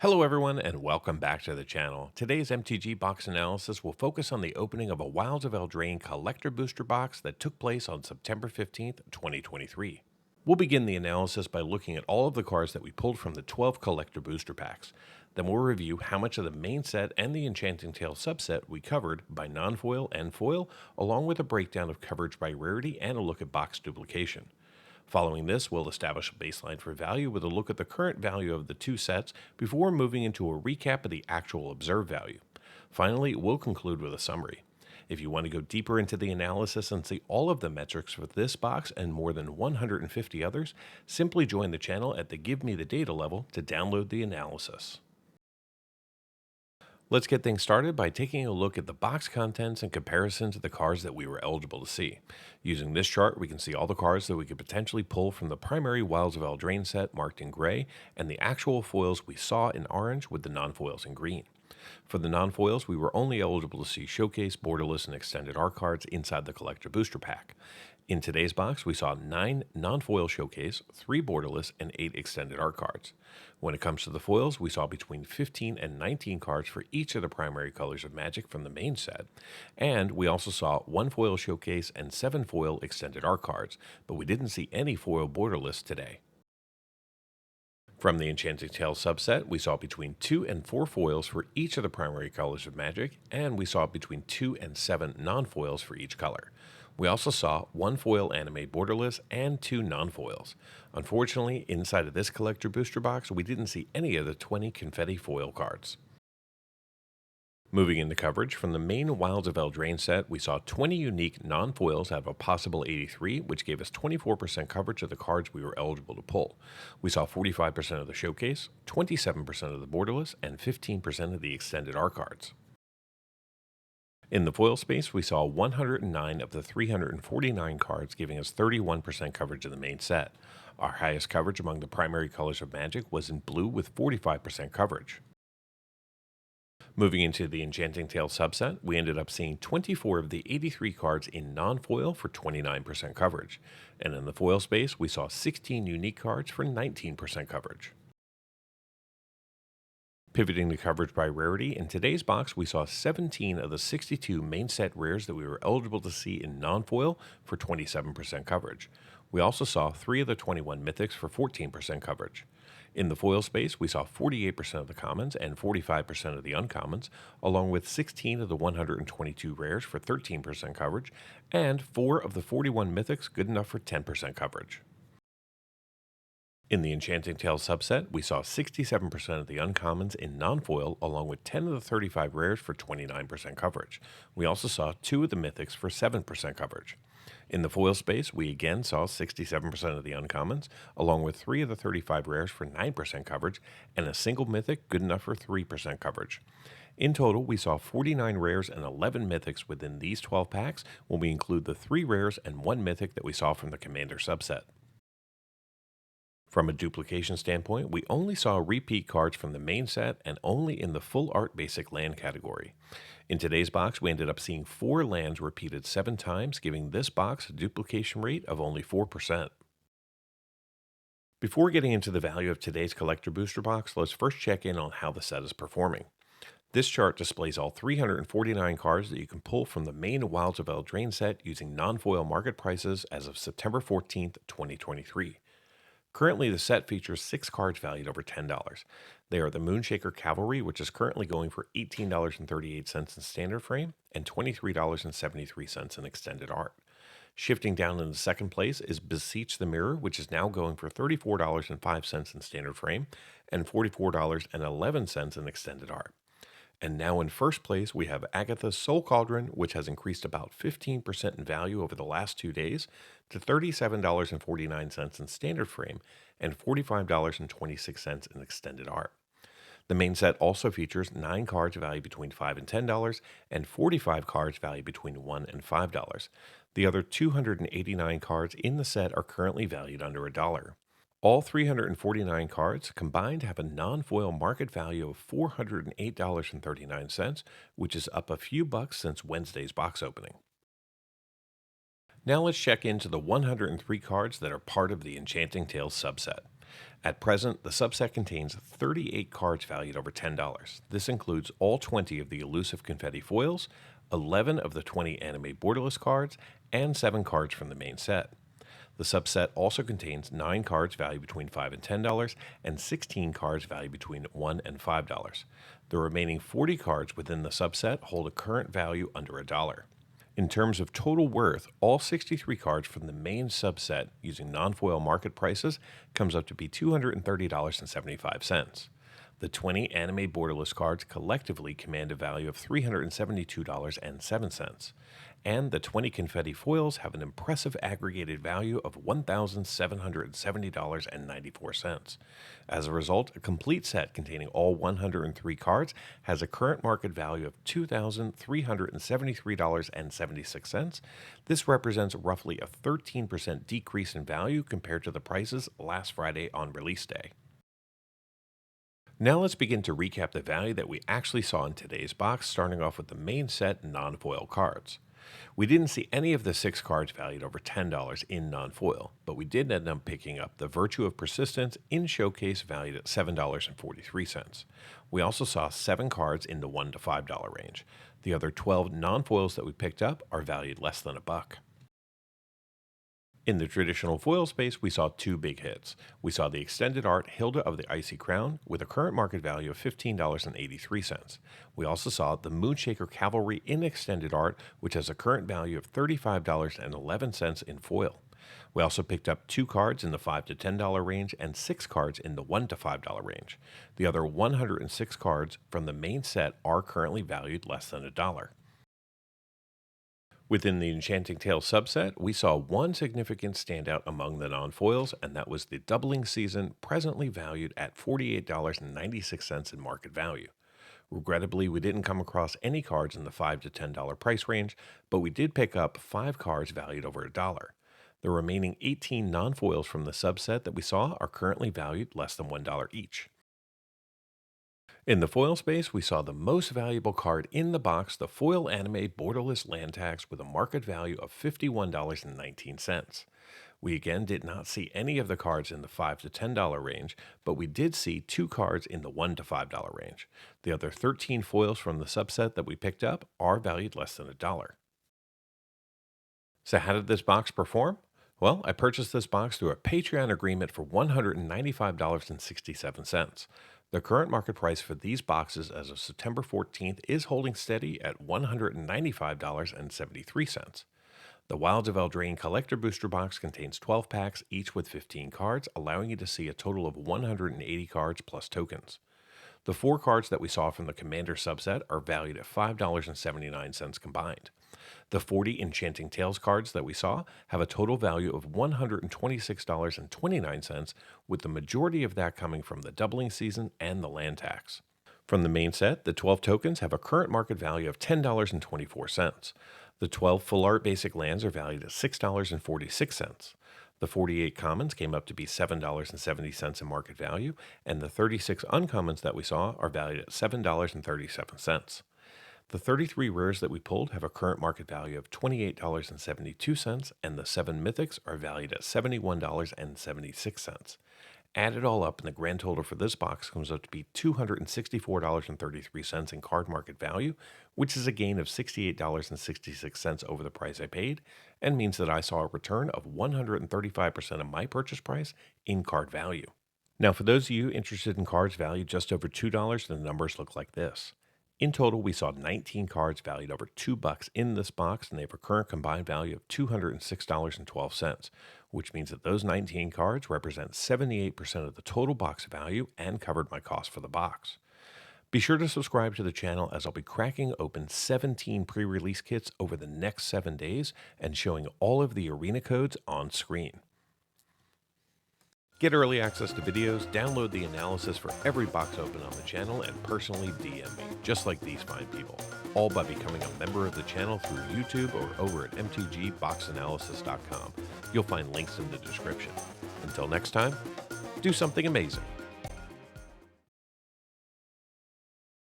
Hello everyone and welcome back to the channel. Today's MTG box analysis will focus on the opening of a Wilds of Eldraine collector booster box that took place on September 15th, 2023. We'll begin the analysis by looking at all of the cards that we pulled from the 12 collector booster packs. Then we'll review how much of the main set and the Enchanting Tale subset we covered by non-foil and foil, along with a breakdown of coverage by rarity and a look at box duplication. Following this, we'll establish a baseline for value with a look at the current value of the two sets before moving into a recap of the actual observed value. Finally, we'll conclude with a summary. If you want to go deeper into the analysis and see all of the metrics for this box and more than 150 others, simply join the channel at the Give Me the Data level to download the analysis. Let's get things started by taking a look at the box contents in comparison to the cards that we were eligible to see. Using this chart, we can see all the cards that we could potentially pull from the primary Wilds of Eldraine set marked in gray, and the actual foils we saw in orange with the non-foils in green. For the non-foils, we were only eligible to see Showcase, Borderless, and Extended Art cards inside the Collector Booster Pack. In today's box, we saw 9 non-foil Showcase, 3 Borderless, and 8 Extended Art cards. When it comes to the foils, we saw between 15 and 19 cards for each of the primary colors of Magic from the main set, and we also saw 1 foil Showcase and 7 foil Extended Art cards, but we didn't see any foil Borderless today. From the Enchanting Tale subset, we saw between 2 and 4 foils for each of the primary colors of Magic, and we saw between 2 and 7 non-foils for each color. We also saw 1 foil anime borderless and 2 non-foils. Unfortunately, inside of this collector booster box, we didn't see any of the 20 confetti foil cards. Moving into coverage, from the main Wilds of Eldraine set, we saw 20 unique non-foils out of a possible 83, which gave us 24% coverage of the cards we were eligible to pull. We saw 45% of the Showcase, 27% of the Borderless, and 15% of the Extended Art cards. In the foil space, we saw 109 of the 349 cards, giving us 31% coverage of the main set. Our highest coverage among the primary colors of Magic was in blue with 45% coverage. Moving into the Enchanting Tale subset, we ended up seeing 24 of the 83 cards in non-foil for 29% coverage, and in the foil space, we saw 16 unique cards for 19% coverage. Pivoting to coverage by rarity, in today's box, we saw 17 of the 62 main set rares that we were eligible to see in non-foil for 27% coverage. We also saw 3 of the 21 mythics for 14% coverage. In the foil space, we saw 48% of the commons and 45% of the uncommons, along with 16 of the 122 rares for 13% coverage, and 4 of the 41 mythics good enough for 10% coverage. In the Enchanting Tale subset, we saw 67% of the uncommons in non-foil, along with 10 of the 35 rares for 29% coverage. We also saw 2 of the mythics for 7% coverage. In the foil space, we again saw 67% of the uncommons, along with 3 of the 35 rares for 9% coverage, and a single mythic good enough for 3% coverage. In total, we saw 49 rares and 11 mythics within these 12 packs when we include the 3 rares and 1 mythic that we saw from the Commander subset. From a duplication standpoint, we only saw repeat cards from the main set and only in the full art basic land category. In today's box, we ended up seeing 4 lands repeated 7 times, giving this box a duplication rate of only 4%. Before getting into the value of today's collector booster box, let's first check in on how the set is performing. This chart displays all 349 cards that you can pull from the main Wilds of Eldraine set using non-foil market prices as of September 14th, 2023. Currently, the set features 6 cards valued over $10. They are the Moonshaker Cavalry, which is currently going for $18.38 in standard frame and $23.73 in extended art. Shifting down in the second place is Beseech the Mirror, which is now going for $34.05 in standard frame and $44.11 in extended art. And now in first place, we have Agatha's Soul Cauldron, which has increased about 15% in value over the last 2 days to $37.49 in standard frame and $45.26 in extended art. The main set also features 9 cards valued between $5 and $10 and 45 cards valued between $1 and $5. The other 289 cards in the set are currently valued under $1. All 349 cards combined have a non-foil market value of $408.39, which is up a few bucks since Wednesday's box opening. Now let's check into the 103 cards that are part of the Enchanting Tales subset. At present, the subset contains 38 cards valued over $10. This includes all 20 of the elusive confetti foils, 11 of the 20 anime borderless cards, and 7 cards from the main set. The subset also contains 9 cards valued between $5 and $10 and 16 cards valued between $1 and $5. The remaining 40 cards within the subset hold a current value under $1. In terms of total worth, all 63 cards from the main subset using non-foil market prices comes up to be $230.75. The 20 anime borderless cards collectively command a value of $372.07, and the 20 confetti foils have an impressive aggregated value of $1,770.94. As a result, a complete set containing all 103 cards has a current market value of $2,373.76. This represents roughly a 13% decrease in value compared to the prices last Friday on release day. Now let's begin to recap the value that we actually saw in today's box, starting off with the main set non-foil cards. We didn't see any of the 6 cards valued over $10 in non-foil, but we did end up picking up the Virtue of Persistence in Showcase valued at $7.43. We also saw 7 cards in the $1 to $5 range. The other 12 non-foils that we picked up are valued less than $1. In the traditional foil space, we saw 2 big hits. We saw the extended art Hilda of the Icy Crown with a current market value of $15.83. We also saw the Moonshaker Cavalry in extended art, which has a current value of $35.11 in foil. We also picked up 2 cards in the $5 to $10 range and 6 cards in the $1 to $5 range. The other 106 cards from the main set are currently valued less than $1. Within the Enchanting Tales subset, we saw one significant standout among the non-foils, and that was the Doubling Season, presently valued at $48.96 in market value. Regrettably, we didn't come across any cards in the $5 to $10 price range, but we did pick up 5 cards valued over $1. The remaining 18 non-foils from the subset that we saw are currently valued less than $1 each. In the foil space, we saw the most valuable card in the box, the foil anime borderless land tax with a market value of $51.19. We again did not see any of the cards in the $5 to $10 range, but we did see 2 cards in the $1 to $5 range. The other 13 foils from the subset that we picked up are valued less than $1. So how did this box perform? Well, I purchased this box through a Patreon agreement for $195.67. The current market price for these boxes as of September 14th is holding steady at $195.73. The Wilds of Eldraine Collector Booster Box contains 12 packs, each with 15 cards, allowing you to see a total of 180 cards plus tokens. The 4 cards that we saw from the Commander subset are valued at $5.79 combined. The 40 Enchanting Tales cards that we saw have a total value of $126.29, with the majority of that coming from the Doubling Season and the land tax. From the main set, the 12 tokens have a current market value of $10.24. The 12 full art basic lands are valued at $6.46. The 48 commons came up to be $7.70 in market value, and the 36 uncommons that we saw are valued at $7.37. The 33 rares that we pulled have a current market value of $28.72, and the 7 mythics are valued at $71.76. Add it all up, and the grand total for this box comes up to be $264.33 in card market value, which is a gain of $68.66 over the price I paid, and means that I saw a return of 135% of my purchase price in card value. Now, for those of you interested in cards valued just over $2, the numbers look like this. In total, we saw 19 cards valued over $2 in this box, and they have a current combined value of $206.12, which means that those 19 cards represent 78% of the total box value and covered my cost for the box. Be sure to subscribe to the channel, as I'll be cracking open 17 pre-release kits over the next 7 days and showing all of the arena codes on screen. Get early access to videos, download the analysis for every box open on the channel, and personally DM me, just like these fine people, all by becoming a member of the channel through YouTube or over at mtgboxanalysis.com. You'll find links in the description. Until next time, do something amazing.